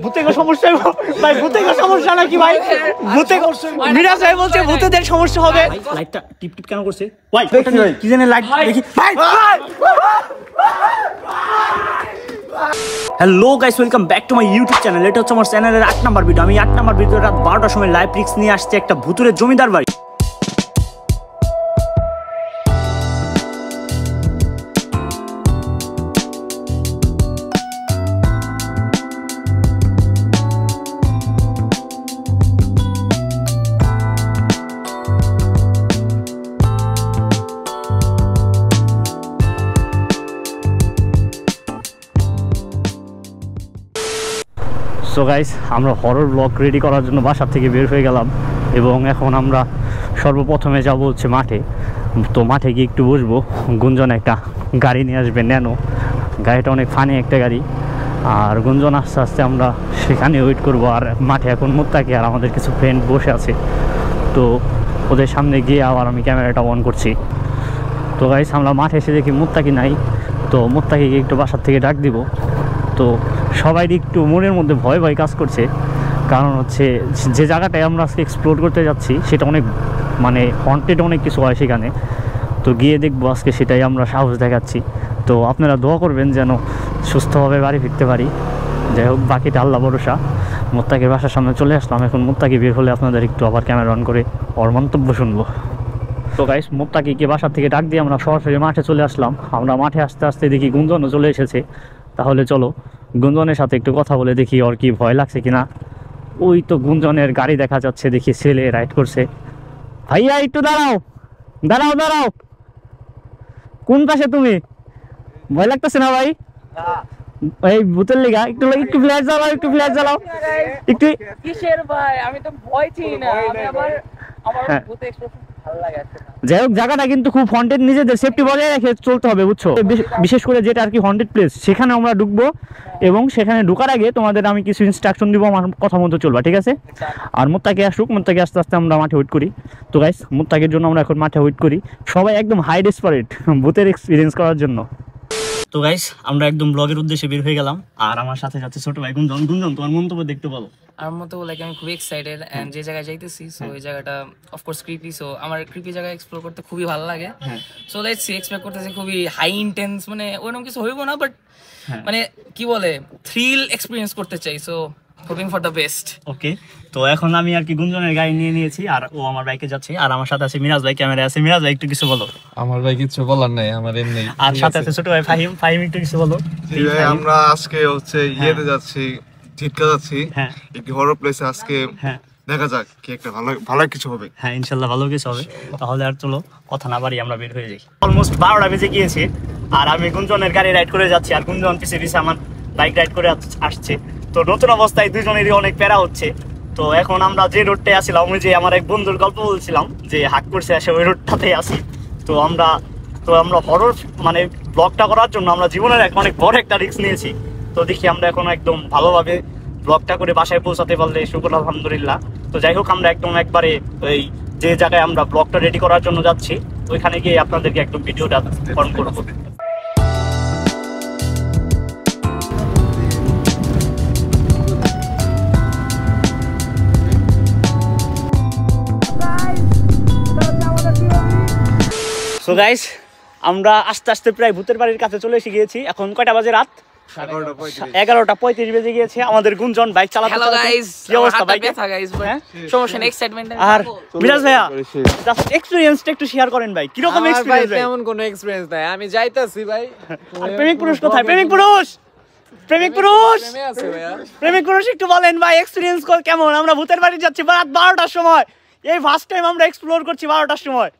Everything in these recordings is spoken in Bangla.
ভূতের সমস্যা ভাই, ভূতের সমস্যা নাকি ভাই? ভূতের মিরাজ ভাই বলছে ভূতেদের সমস্যা হবে। লাইটটা টিপ টিপ কেন করছে ভাই? কি জানে লাইট দেখি ভাই। Hello guys, welcome back to my YouTube channel. এটা হচ্ছে আমার চ্যানেলের 8 নাম্বার ভিডিও। আমি 8 নাম্বার ভিডিও রাত 12টার সময় লাইভ রিক্স নিয়ে আসছি একটা ভূতুরের জমিদার বাড়ি। সো গাইস, আমরা হরর ব্লগ রেডি করার জন্য বাসার থেকে বের হয়ে গেলাম এবং এখন আমরা সর্বপ্রথমে যাব হচ্ছে মাঠে। তো মাঠে গিয়ে একটু বসবো। গুঞ্জন একটা গাড়ি নিয়ে আসবে, ন্যানো। গাড়িটা অনেক ফানি একটা গাড়ি। আর গুঞ্জন আস্তে আস্তে আমরা সেখানে ওয়েট করব। আর মাঠে এখন মুত্তাকি আর আমাদের কিছু ফ্রেন্ড বসে আছে। তো ওদের সামনে গিয়ে আবার আমি ক্যামেরাটা অন করছি। তো গাইস, আমরা মাঠে এসে দেখি মুত্তাকি নাই। তো মুত্তাকিকে একটু বাসার থেকে ডাক দিব। তো সবাই একটু মনের মধ্যে ভয় ভয় কাজ করছে, কারণ হচ্ছে যে জায়গাটায় আমরা আজকে এক্সপ্লোর করতে যাচ্ছি সেটা অনেক মানে হন্টেড, অনেক কিছু হয় সেখানে। তো গিয়ে দেখবো আজকে, সেটাই আমরা সাহস দেখাচ্ছি। তো আপনারা দোয়া করবেন যেন সুস্থভাবে বাড়ি ফিরতে পারি। যাই হোক, বাকিটা আল্লাহ ভরসা। মুত্তাকির বাসার সামনে চলে আসলাম। এখন মুত্তাকি বের হলে আপনাদের একটু আবার ক্যামেরা অন করে ওর মন্তব্য শুনবো। তো গাইস, মুত্তাকিকে বাসার থেকে ডাক দিয়ে আমরা সরাসরি মাঠে চলে আসলাম। আমরা মাঠে আসতে আসতে দেখি গুঞ্জনও চলে এসেছে। তাহলে চলো গুঞ্জনের সাথে একটু কথা বলে দেখি ওর কি ভয় লাগছে কিনা। ওই তো গুঞ্জনের গাড়ি দেখা যাচ্ছে, দেখি ছেলে রাইড করছে। ভাইয়া একটু দাঁড়াও দাঁড়াও দাঁড়াও, কোন পাশে তুমি? ভয় লাগতেছে না ভাই? এই ভূতের লিগা একটু একটু ফ্ল্যাশ জ্বালাও, একটু ফ্ল্যাশ জ্বালাও একটু। কিসের ভাই? আমি তো ভয় চিনি না। আমি আবার আমার ভূতে এক্সপ্রেশন ভালো লাগে। যাই হোক, জায়গাটা কিন্তু খুব হন্টেড, নিজেদের সেফটি বজায় রেখে চলতে হবে, বুঝছো? বিশেষ করে যেটা আর কি হন্টেড প্লেস, সেখানে আমরা ঢুকবো এবং সেখানে ঢোকার আগে তোমাদের আমি কিছু ইনস্ট্রাকশন দিব, আমার কথা মতো চলবা, ঠিক আছে? আর মুত্তাকি আসুক, মুত্তাকি আস্তে আস্তে আমরা মাঠে ওয়েট করি। তো গাইস, মুত্তাকির জন্য আমরা এখন মাঠে ওয়েট করি। সবাই একদম হাই ডেসপারেট ভূতের এক্সপিরিয়েন্স করার জন্য। তো গাইস, আমরা একদম ব্লগের উদ্দেশ্যে বের হয়ে গেলাম। আর আমার সাথে যাচ্ছে ছোট ভাই গুঞ্জন। গুঞ্জন, তোমার মন্তব্য দেখতে বলো। আমার মতো লাইক আমি খুবই এক্সাইটেড এন্ড যে জায়গায় যাইতেছি, সো এই জায়গাটা অফ কোর্স ক্রিপি। সো আমার ক্রিপি জায়গা এক্সপ্লোর করতে খুবই ভালো লাগে। সো লেটস সি, এক্সপেক্ট করতেছি খুবই হাই ইন্টেন্স, মানে ওরকম কিছু হইব না, বাট মানে কি বলে থ্রিল এক্সপেরিয়েন্স করতে চাই। So hoping for the best. Okay, তো এখন আমি আর কি গুঞ্জনের গাড়ি নিয়ে নিয়েছি আর ও আমার বাইকে যাচ্ছে। আর আমার সাথে আছে মিরাজ ভাই, ক্যামেরা আছে। মিরাজ ভাই, একটু কিছু বলো। আমার ভাই কিছু বলার নাই, আমার এমনি। আর সাথে আছে ছোট ভাই ফাহিম। ফাহিম, একটু কিছু বলো। আমরা আজকে হচ্ছে ইয়েতে যাচ্ছি, ঝিটকা যাচ্ছি। হ্যাঁ, একটি হরর প্লেসে আজকে। হ্যাঁ, দেখা যাক কি একটা ভালো ভালো কিছু হবে। হ্যাঁ, ইনশাল্লাহ ভালো কিছু হবে। তাহলে আর চলো কথা না বাড়ি, আমরা বের হয়ে যাই। অলমোস্ট 12টা বেজে গিয়েছে আর আমি গুঞ্জনের গাড়ি রাইড করে যাচ্ছি আর গুঞ্জন পিছে পিছে আমার বাইক রাইড করে আসছে। তো নতুন অবস্থায় দুজনেরই অনেক প্যারা হচ্ছে। তো এখন আমরা যে রোডটায় আসছিলাম, ওই যে আমার এক বন্ধুর গল্প বলছিলাম যে হাক করছে আসে, ওই রোডটাতেই আসি। তো আমরা হরর মানে ব্লগটা করার জন্য আমরা জীবনের অনেক বড় একটা রিস্ক নিয়েছি। তো দেখি আমরা এখন একদম ভালোভাবে ব্লগটা করে বাসায় পৌঁছাতে পারলে শুকর আলহামদুলিল্লাহ। তো যাই হোক, আমরা একদম একবারে ওই যে জায়গায় আমরা ব্লগটা রেডি করার জন্য যাচ্ছি ওইখানে গিয়ে আপনাদেরকে একদম ভিডিওটা অন করবো। সো গাইস, আমরা আস্তে আস্তে প্রায় ভূতের বাড়ির কাছে চলে এসে গিয়েছি। এখন কয়টা বাজে? রাত 11:35 বেজে গিয়েছে। আমাদের গুঞ্জন বাইক চালাতে। হ্যালো গাইস, কি অবস্থা বাইক? ব্যথা গাইস, সমস্যা নেই, এক্সাইটমেন্ট। আর মিরাজ ভাইয়া, জাস্ট এক্সপেরিয়েন্সটা একটু শেয়ার করেন ভাই, কি রকম এক্সপেরিয়েন্স? ভাই তেমন কোনো এক্সপেরিয়েন্স নাই, আমি যাইতাছি ভাই। আর প্রেমিক পুরুষ কোথায়? প্রেমিক পুরুষ, প্রেমিক পুরুষ, প্রেমে আছে ভাইয়া। প্রেমিক পুরুষ একটু বলেন ভাই, এক্সপেরিয়েন্স কেমন? আমরা ভূতের বাড়ি যাচ্ছি রাত 12টার সময়। এই ফার্স্ট টাইম আমরা এক্সপ্লোর করছি 12টার সময়।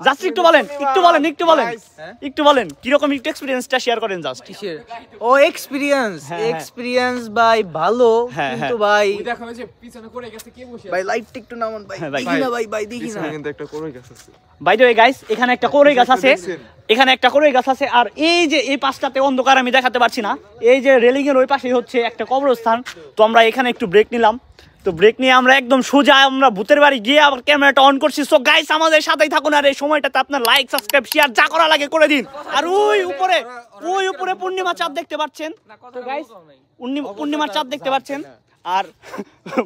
জাস্ট একটু বলেন, একটু বলেন, একটু বলেন, একটু বলেন কি রকম একটু এক্সপেরিয়েন্সটা শেয়ার করেন জাস্ট। ও এক্সপেরিয়েন্স ভাই ভালো, কিন্তু ভাই দেখো ওই যে পিছনে করে গেছে, কে বসে ভাই লাইটটা একটু নামান ভাই, দেখি না ভাই দেখি না। কিন্তু একটা কোরই গাছ আছে। বাই দ্য ওয়ে গাইস, এখানে একটা কোরই গাছ আছে, এখানে একটা কোরই গাছ আছে। আর এই যে এই পাশটাতে অন্ধকার, আমি দেখাতে পারছি না। এই যে রেলিং এর ওই পাশেই হচ্ছে একটা কবরস্থান। তো আমরা এখানে একটু ব্রেক নিলাম। তো ব্রেক নিয়ে আমরা একদম সোজা আমরা ভূতের বাড়ি গিয়ে আবার ক্যামেরাটা অন করছি। সো গাইস, আমাদের সাথেই থাকুন আর এই সময়টাতে আপনার লাইক, সাবস্ক্রাইব, শেয়ার যা করা লাগে করে দিন। আর ওই উপরে পূর্ণিমা চাঁদ দেখতে পাচ্ছেন। তো গাইস, পূর্ণিমার চাঁদ দেখতে পাচ্ছেন। আর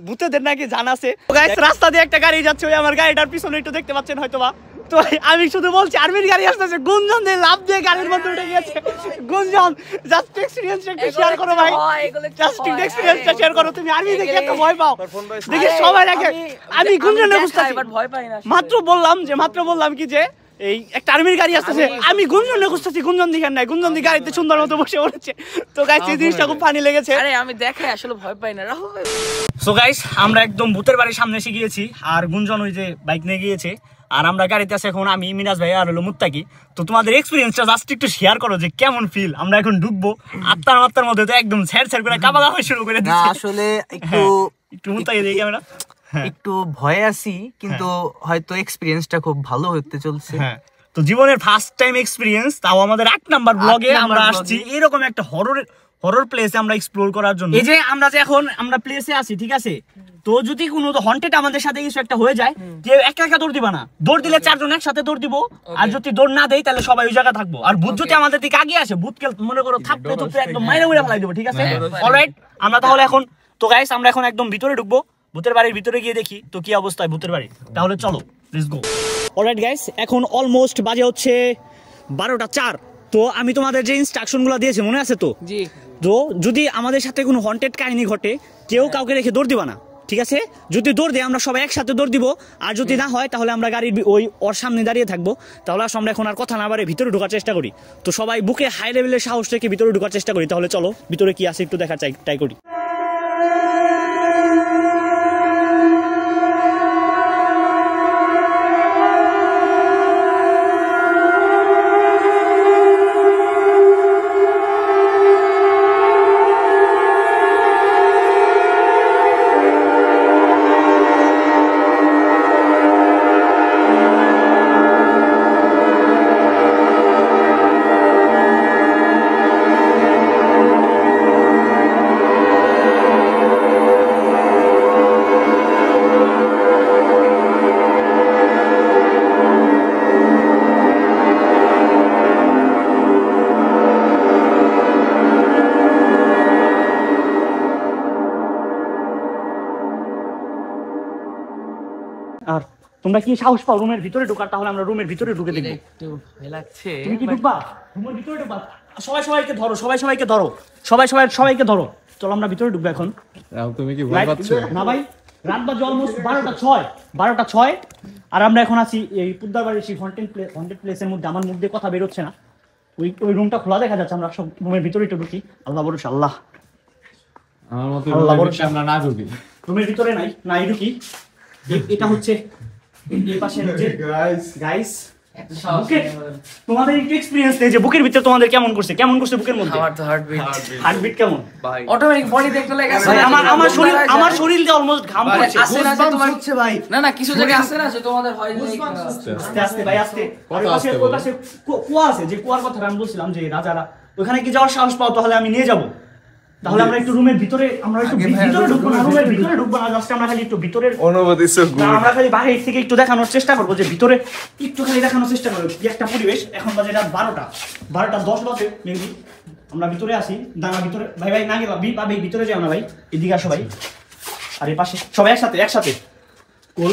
ভূতেদের নাকি জানা আছে। গাইস রাস্তা দিয়ে একটা গাড়ি যাচ্ছে, ওই আমার গাড়িটার পিছনে একটু দেখতে পাচ্ছেন হয়তোবা। তো আমি শুধু বলছি আর্মির গাড়ি আসতেছে, গুঞ্জন দিয়ে লাভ দিয়ে গাড়ির মধ্যে উঠে গেছে। গুঞ্জন জাস্ট এক্সপেরিয়েন্স একটু শেয়ার করো ভাই, জাস্ট এক্সপেরিয়েন্সটা শেয়ার করো। তুমি আর্মি দেখে এত ভয় পাও, দেখি সবাই রাখে। আমি গুঞ্জনে বুঝতাছি, ভয় পাই না। মাত্র বললাম কি যে এই একটা আর্মির গাড়ি আসতেছে, আমি গুঞ্জনে খুঁজতেছি, গুঞ্জন দিকেন নাই, গুঞ্জন দি গাড়িতে সুন্দর মতো বসে পড়েছে। তো গাইস এই জিনিসটা খুব ফানি লেগেছে। আরে আমি দেখাই আসলে ভয় পাই না রাহুল। সো গাইস আমরা একদম ভূতের বাড়ির সামনে এসে গিয়েছি, আর গুঞ্জন ওই যে বাইক নিয়ে গিয়েছে, আর আমরা গাড়িতে আছি এখন আমি, মিনাজ ভাই আর হলো মুত্তাকি। তো তোমাদের এক্সপিরিয়েন্সটা জাস্ট একটু শেয়ার করো যে কেমন ফিল। আমরা এখন ঢুকবো, আত্মার মধ্যে তো একদম স্যার করে কাঁপা শুরু করে না দিচ্ছি। আসলে একটু মুত্তাকি দেখি ক্যামেরা। একটু ভয়ে আছি, কিন্তু হয়তো এক্সপিরিয়েন্সটা খুব ভালো হতে চলছে। হ্যাঁ, তো জীবনের ফার্স্ট টাইম এক্সপিরিয়েন্স, তাও আমাদের 8 নাম্বার ব্লগে আমরা আসছি এরকম একটা হরর প্লেসে আমরা এক্সপ্লোর করার জন্য। এই যে আমরা যে এখন আমরা প্লেসে আছি, ঠিক আছে, তো যদি কোনো হন্টেড আমাদের সাথে কিছু একটা হয়ে যায়, কেউ একা দৌড় দিবা না, দৌড় দিলে 4 জন একসাথে দৌড় দিব, আর যদি দৌড় না দেই তাহলে সবাই ওই জায়গায় থাকবো। আর ভূত যদি আমাদের দিকে আগে আসে, ভূতকে মনে করো থাপড়ে একদম মাইরে ফেলাই দেবো, ঠিক আছে? অলরাইট, আমরা তাহলে এখন তো গাইস আমরা এখন একদম ভিতরে ঢুকবো, ভূতের বাড়ির ভিতরে গিয়ে দেখি তো কি অবস্থায় ভূতের বাড়ি। তাহলে চলো লেটস গো। অলরাইট গাইস, এখন অলমোস্ট বাজে হচ্ছে 12টা 4। তো আমি তোমাদের যে ইনস্ট্রাকশনগুলো দিয়েছি মনে আছে তো? জি। তো যদি আমাদের সাথে কোনো হন্টেড কাহিনী ঘটে, কেউ কাউকে রেখে দৌড় দিবা না, ঠিক আছে? যদি দৌড় দেয় আমরা সবাই একসাথে দৌড় দিব, আর যদি না হয় তাহলে আমরা গাড়ির ওর সামনে দাঁড়িয়ে থাকবো। তাহলে আমরা এখন আর কথা না বাড়ে ভিতরে ঢোকার চেষ্টা করি। তো সবাই বুকে হাই লেভেলের সাহস রেখে ভিতরে ঢোকার চেষ্টা করি। তাহলে চলো ভিতরে কি আছে একটু দেখা ট্রাই করি। আর তোমরা কি সাহস পাও রুমের ভিতরে ঢোকার? তাহলে আমরা রুমের ভিতরে ঢুকে দেখবো। একটু ভয় লাগছে। তুমি কি ঢুকবা রুমের ভিতরে? ঢুকবা, সবাইকে ধরো, সবাইকে ধরো। চলো আমরা ভিতরে ঢুকবো এখন। তুমি কি ভয় পাচ্ছ? না ভাই, রাত বাজে অলমোস্ট 12টা 6। আর আমরা এখন আছি এই পুদ্দার বাড়ির সেই হন্টেড প্লেসের মধ্যে। আমার মুখ দিয়ে কথা বেরোচ্ছে না, ওই রুমটা খোলা দেখা যাচ্ছে। আমরা সব রুমের ভিতরে একটু ঢুকি। আল্লাহ ভরসা, আল্লাহ আমার মতে আল্লাহ ভরসা। আমরা না ঢুকি রুমের ভিতরে নাই ঢুকি। এটা হচ্ছে এই পাশে গাইস তোমাদের একটু এক্সপেরিয়েন্স নেই যে বুকের ভিতরে তোমাদের কেমন করছে বুকের মধ্যে? আমার তো হার্টবিট কেমন ভাই? অটোমেটিক বডি দেখতে লাগে। ভাই আমার শরীরে অলমোস্ট ঘাম পড়ছে। আসে না যে তোমার হচ্ছে ভাই। না কিছু জায়গায় আসে না যে তোমাদের হয় আস্তে ভাই আস্তে। ওই পাশে কুয়া আছে, যে কুয়ার কথা আমি বলছিলাম যে রাজারা, ওখানে কি যাওয়ার সাহস পাও তাহলে আমি নিয়ে যাব। তাহলে আমরা একটু রুমের ভিতরে, আমরা একটু ভিতরে ঢুকবো না, রুমের ভিতরে ঢুকবো না, জাস্ট আমরা খালি একটু ভিতরের অনুভূতি সো গুড। আমরা খালি বাইরে থেকে একটু দেখানোর চেষ্টা করবো যে ভিতরে একটু খালি দেখানোর চেষ্টা করবো কি একটা পরিবেশ। এখন বাজে রাত 12টা 10 বাজে মেবি। আমরা ভিতরে আসি, দাঁড়া ভিতরে ভাই না গেলাম ভিতরে যাও না ভাই, এদিকে আসো ভাই। আর এই পাশে সবাই একসাথে কুল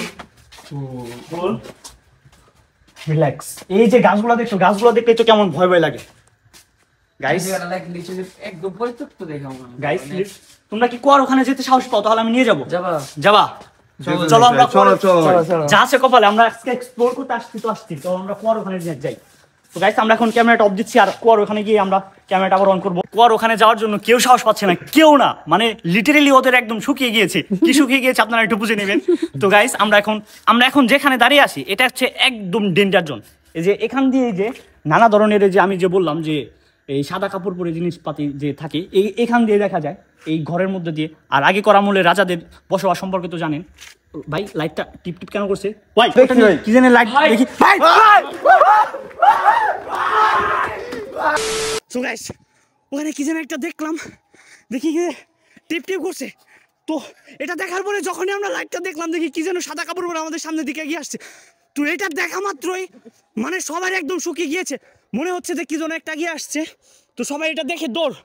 রিল্যাক্স। এই যে গাছগুলো দেখছো, গাছগুলো দেখলে তো কেমন ভয় লাগে গাইস। একদম পরিত্যক্ত দেখাও না গাইস তোমরা কি কুয়ার ওখানে যেতে সাহস পাও? তাহলে আমি নিয়ে যাবো। যাবা? চলো আমরা যা আছে কপালে। আমরা আজকে এক্সপ্লোর করতে আসছি তো আমরা কুয়ার ওখানে যাই। তো গাইস আমরা এখন ক্যামেরাটা অফ দিচ্ছি, আর কুয়ার ওখানে গিয়ে আমরা ক্যামেরাটা আবার অন করবো। কুয়ার ওখানে যাওয়ার জন্য কেউ সাহস পাচ্ছে না, কেউ না, মানে লিটারেলি ওদের একদম শুকিয়ে গিয়েছে। কি শুকিয়ে গিয়েছে আপনারা একটু বুঝে নেবেন। তো গাইস আমরা এখন যেখানে দাঁড়িয়ে আছি এটা হচ্ছে একদম ডেঞ্জার জোন। এই যে এখান দিয়ে যে নানা ধরনের, যে আমি যে বললাম যে এই সাদা কাপড় পরে জিনিসপাতি যে থাকে, এখান দিয়ে দেখা যায় এই ঘরের মধ্যে দিয়ে। আর আগে করা আমলে রাজাদের বসবাস সম্পর্কে তো জানেন। ভাই লাইটটা টিপ কেন করছে? কি জানেন লাইট দেখি ভাই। সো গাইস ওখানে কি যেন একটা দেখলাম, দেখি টিপ করছে। তো এটা দেখার পরে যখনই আমরা লাইটটা দেখলাম, দেখি কি যেন সাদা কাপড় পরে আমাদের সামনে দিকে এগিয়ে আসছে। তো এটা দেখা মাত্রই মানে সবার একদম শুকিয়ে গিয়েছে, মনে হচ্ছে যে কি যেন একটা এগিয়ে আসছে। তো সবাই এটা দেখে দৌড়।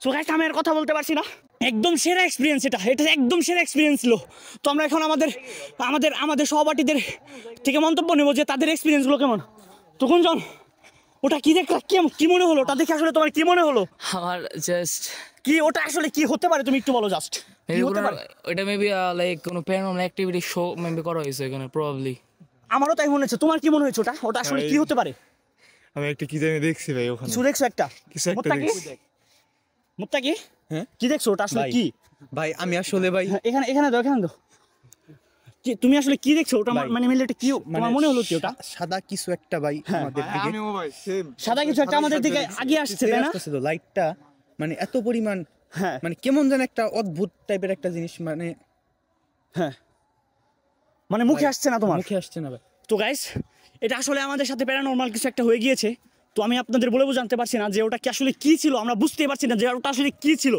সো গাইস আমি আর কথা বলতে পারছি না, একদম সেরা এক্সপিরিয়েন্স, এটা একদম সেরা এক্সপিরিয়েন্স ছিল। তো আমরা এখন আমাদের সহপাঠীদের থেকে মন্তব্য নেব যে তাদের এক্সপিরিয়েন্সগুলো কেমন। তো গুঞ্জন, ওটা কি দেখলা, কি মনে হলো ওটা দেখে? আসলে তোমার কি মনে হলো? আমার জাস্ট কি ওটা আসলে কি হতে পারে তুমি একটু বলো জাস্ট। এটা মেবি লাইক কোনো প্যারানর্মাল অ্যাক্টিভিটি শো মেবি করা হয়েছে এখানে প্রবাবলি। আমারও তাই মনে হচ্ছে। তোমার কি মনে হচ্ছে ওটা আসলে কি হতে পারে? আমি একটা কি জানি দেখছি ভাই ওখানে। কিছু দেখছো একটা? মুত্তাকি হ্যাঁ কি দেখছো ওটা আসলে কি? ভাই আমি আসলে ভাই এখানে দাও কি তুমি আসলে কি দেখছো ওটা? মানে মিলে এটা কি তোমার মনে হলো কি ওটা? সাদা কিছু একটা ভাই আমাদের দিকে, আমিও ভাই সেম সাদা কিছু একটা আমাদের দিকে আগে আসছে তাই না? লাইটটা মানে এত পরিমাণ, হ্যাঁ মানে কেমন যেন একটা অদ্ভুত টাইপের একটা জিনিস, মানে হ্যাঁ মানে মুখে আসছে না তোমার? মুখে আসছে না ভাই। তো গাইস, এটা আসলে আমাদের সাথে প্যারানর্মাল কিছু একটা হয়ে গিয়েছে। তো আমি আপনাদের বলে জানতে পারছি না যে ওটা কি আসলে কি ছিল, আমরা বুঝতেই পারছি না যে ওটা আসলে কি ছিল।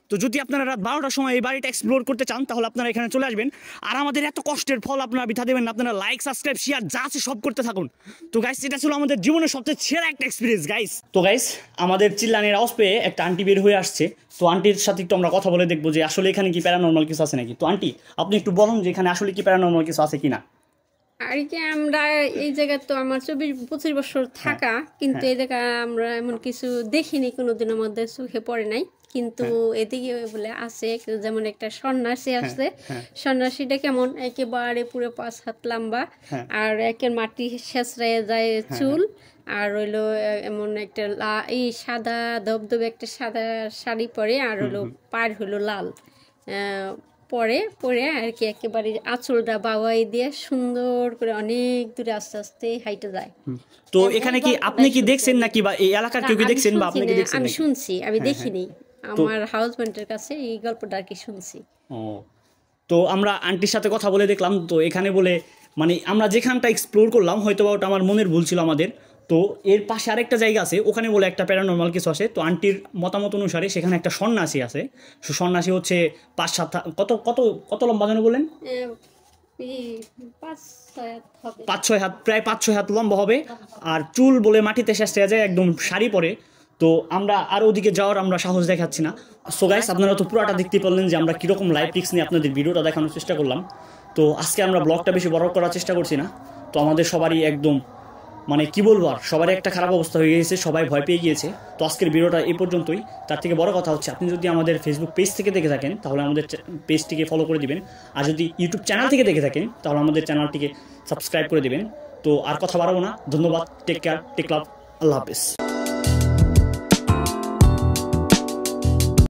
তো যদি আপনারা রাত 12টার সময় এই বাড়িটা এক্সপ্লোর করতে চান তাহলে আপনারা এখানে চলে আসবেন। আর আমাদের এত কষ্টের ফল আপনারা বৃথা দেবেন না, আপনারা লাইক সাবস্ক্রাইব শেয়ার যা আছে সব করতে থাকুন। তো গাইস, এটা ছিল আমাদের জীবনের সবচেয়ে সেরা একটা এক্সপিরিয়েন্স গাইস। তো গাইস, আমাদের চিল্লানির আওয়াজ পেয়ে একটা আন্টি বের হয়ে আসছে। তো আন্টির সাথে একটু আমরা কথা বলে দেখবো যে আসলে এখানে কি প্যারানর্মাল কিছু আছে নাকি। তো আন্টি, আপনি একটু বলুন যে এখানে আসলে কি প্যারানর্মাল কিছু আছে কিনা। আর কি আমরা এই জায়গায় তো আমার 24-25 বছর থাকা, কিন্তু এই জায়গায় আমরা এমন কিছু দেখিনি কোনোদিনের মধ্যে, চোখে পড়ে নাই। কিন্তু এদিকে বলে আছে, যেমন একটা সন্ন্যাসী আছে, সন্ন্যাসীটা কেমন একেবারে পুরো 5 হাত লম্বা, আর একের মাটি শেষরায় যায় চুল, আর হইলো এমন একটা এই সাদা ধবধবে একটা সাদা শাড়ি পরে, আর হলো পাড় হলো লাল পরে আর কি একেবারে আঁচলটা বাবাই দিয়ে সুন্দর করে অনেক দূরে আস্তে আস্তে হাইটে যায়। তো এখানে কি আপনি কি দেখছেন নাকি, বা এই এলাকার কেউ কি দেখছেন, বা আপনি কি দেখছেন? আমি শুনছি, আমি দেখিনি। আমার হাজবেন্ডের কাছে এই গল্পটা আর কি শুনছি। ও, তো আমরা আন্টির সাথে কথা বলে দেখলাম। তো এখানে বলে মানে আমরা যেখানটা এক্সপ্লোর করলাম, হয়তো বা ওটা আমার মনের ভুল ছিল আমাদের। তো এর পাশে আরেকটা জায়গা আছে, ওখানে বলে একটা প্যারানর্মাল কিছু আছে। তো আন্টির মতামত অনুসারে সেখানে একটা সন্ন্যাসী আছে। সন্ন্যাসী হচ্ছে 5-7 কত কত কত লম্বা যেন বললেন? 5-6 হাত, প্রায় 5-6 হাত লম্বা হবে। আর চুল বলে মাটিতে শেষ হয়ে যায়, একদম শাড়ি পরে। তো আমরা আর ওদিকে যাওয়ার আমরা সাহস দেখাচ্ছি না। সো গাইস, আপনারা তো পুরোটা দেখতে পারলেন যে আমরা কীরকম লাইভ পিক্স নিয়ে আপনাদের ভিডিওটা দেখানোর চেষ্টা করলাম। তো আজকে আমরা ব্লগটা বেশি বড় করার চেষ্টা করছি না। তো আমাদের সবারই একদম মানে কি বলবো, আর সবারই একটা খারাপ অবস্থা হয়ে গিয়েছে, সবাই ভয় পেয়ে গিয়েছে। তো আজকের ভিডিওটা এই পর্যন্তই। তার থেকে বড় কথা হচ্ছে, আপনি যদি আমাদের ফেসবুক পেজ থেকে দেখে থাকেন তাহলে আমাদের পেজটিকে ফলো করে দিবেন। আর যদি ইউটিউব চ্যানেল থেকে দেখে থাকেন তাহলে আমাদের চ্যানেলটিকে সাবস্ক্রাইব করে দিবেন। তো আর কথা বাড়াবো না, ধন্যবাদ, টেক কেয়ার, টেক লাভ, আল্লাহ হাফেজ।